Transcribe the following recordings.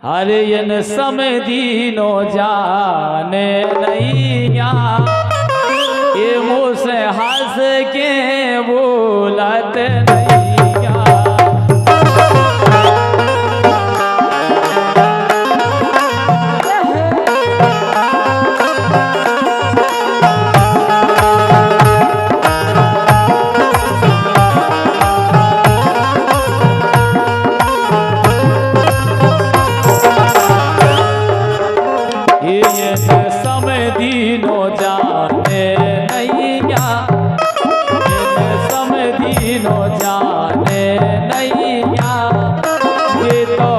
अरे इन समदीनो जाने नैया ये मुझसे हंस के बोलत नैया। समदीनो जाने नैया समदीनो जाने नैया ये तो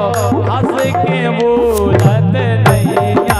हंस के बोलत नैया।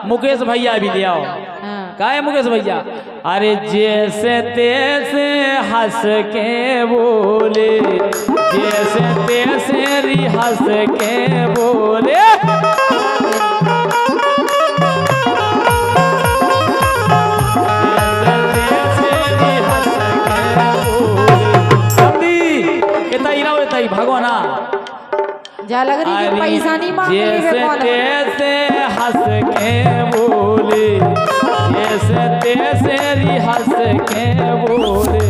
मुकेश भैया भी ले आओ। का है मुकेश भैया? अरे जैसे तैसे हंस के बोले जैसे तैसे री हंस के बोले। भगवाना जा लग रही है पैसा नहीं मांगने जैसे तैसे हंस के बोले जैसे तैसे री हंस के बोले।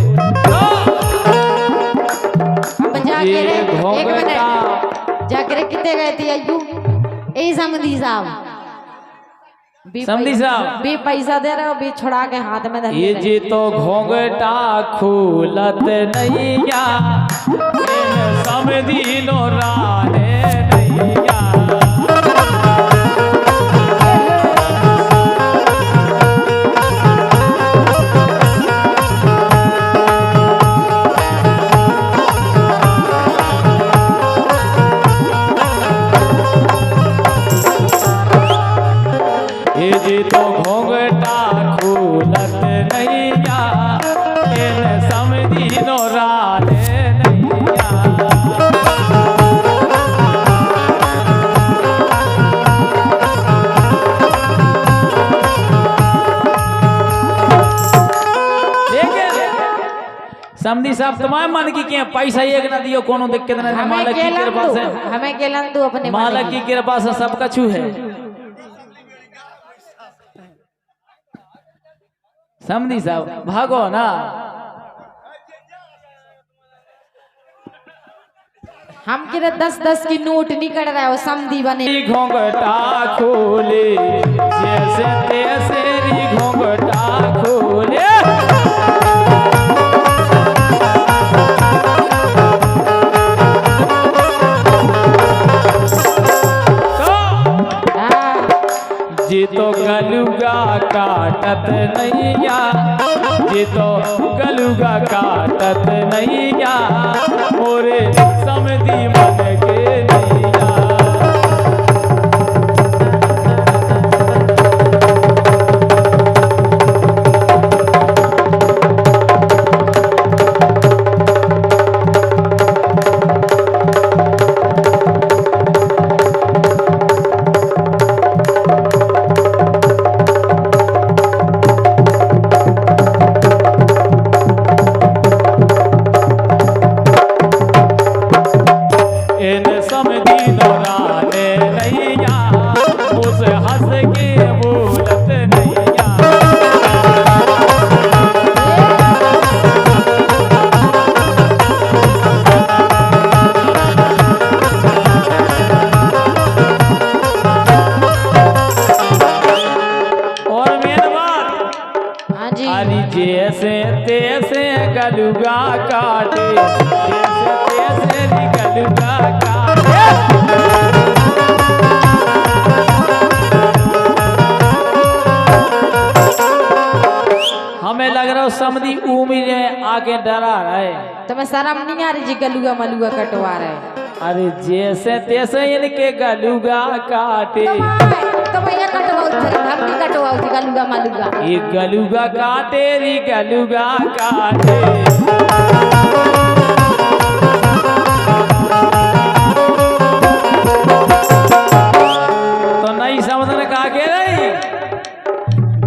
अब जाके रे एक मिनट जाके कितने गए थे अय्यू ए समधी साहब समधी साहब भी पैसा दे रहे हो भी छुड़ा के हाथ में धर ये जी तो घोंघटा खुलत नैया समदीनो राने नैया। ये जी तो घोंघटा खुलत नैया समदीनो राने नैया। समधी साहब तुम्हारे मन की क्या पैसा एक ना दियो कोनो दिक्कत नहीं। मालिक की कृपा से हमें केलन तू अपने मालिक की कृपा से सब कछु है। समधी साहब भागो ना हम किरे 10-10 की नोट नहीं कर रहा है समधी बने। घोंघटा खोले जैसे तैसे री घोंघटा खोले। जी तो गलुगा काटत नैया जी तो गलुगा काटत नैया मोरे समधी मन के नैया। नौराने नैया मुझसे हंस के बोलत नैया। और मेरे बात हाँ जी अरे जैसे तैसे गलुगा काटे जैसे तैसे गलुगा काटे। हमें लग रहा है समधी उम्र आके डरा रहे। तुम्हें शर्म नहीं आ रही जी गलुआ मलुआ कटवा रहे। अरे जैसे तैसे इनके गलुगा काटे तो ये कटवाओ थे हम नहीं कटवाओ थी गलुआ मलुआ। ये गलुगा काटे री गलुगा काटे। तो नहीं समझने का के नहीं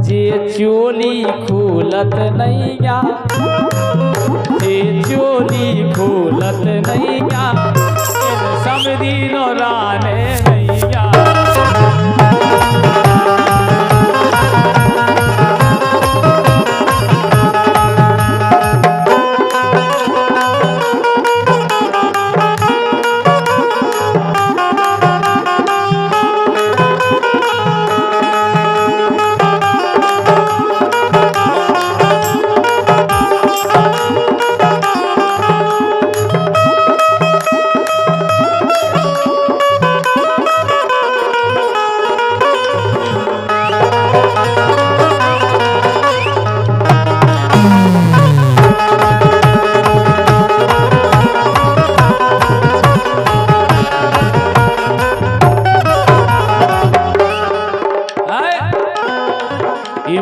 जे चोली खोलत नैया जे चोली खोलत नैया समधी नौराने नैया।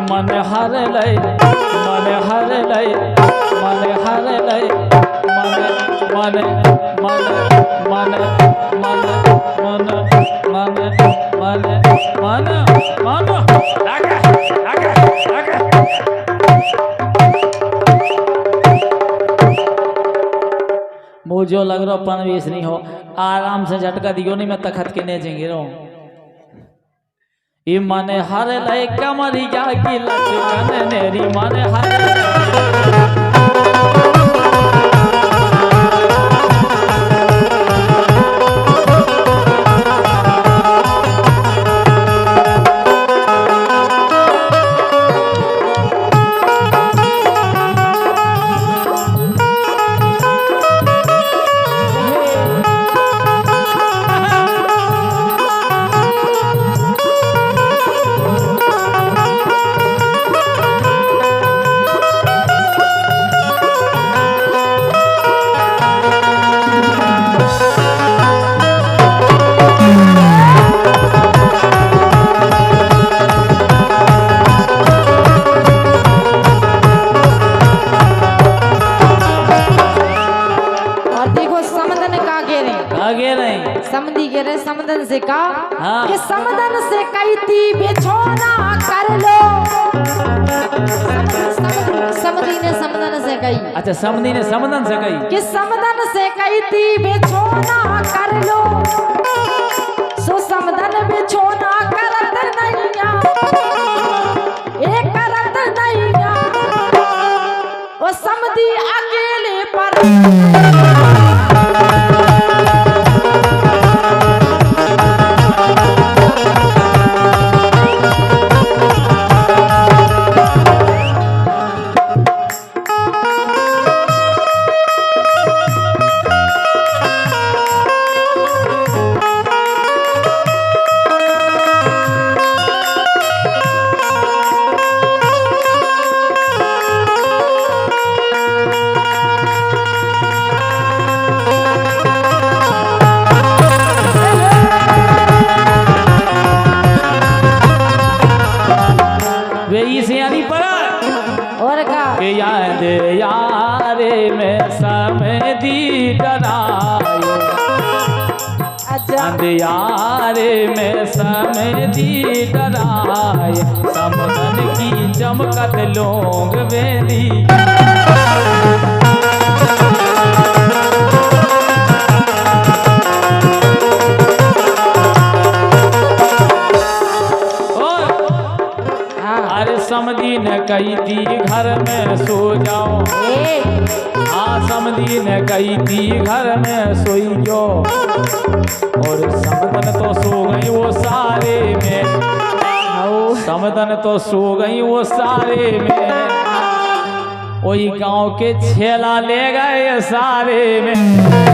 मन हर लय मन हर लय मन हर लय मन मन मन मन मन मन मन मन मन मन आगे आगे आगे। मुझे लग रहा पनवेश नहीं हो आराम से झटका दियो नहीं मैं तखत के नहीं जेंगे रो। ये मन हर लय कमरिया की लचकन नेरी मन हर समधी कह रहे समदन से का हाँ। कि समदन से कहती बेछोना कर लो। समधी ने समदन से कही। अच्छा समधी ने समदन से कही कि समदन से कहती बेछोना कर लो। सो समदन बेछोना करत नैया एक करत नैया वो समधी अकेले पर याद यारे में समधी डरायो। अंधियारे में समधी डराय समदन की चमकत लोग वेली। कही थी घर में सो जाओ, हाँ समधी ने कही थी घर में सोई जो, और समधन तो सो गई वो सारे में, समधन तो सो गई वो सारे में, वही गांव के छेला ले गए सारे में।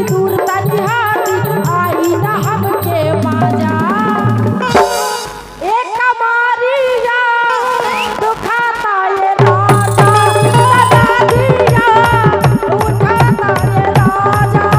दूर आई ना हमके बाजा, एक कमारिया दुखाता ये राजा, दिया उठाता ये राजा।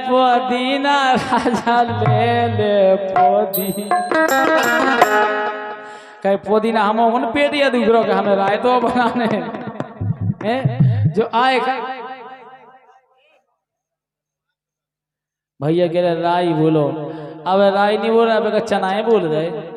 पुदीना राजा ले ले कहीं पुदीना हम पेट या दूसरों के हमें राय तो बनाने जो आए भैया कह रहे राई बोलो, अब राई नहीं बोल रहा, चनाएं बोल रहे।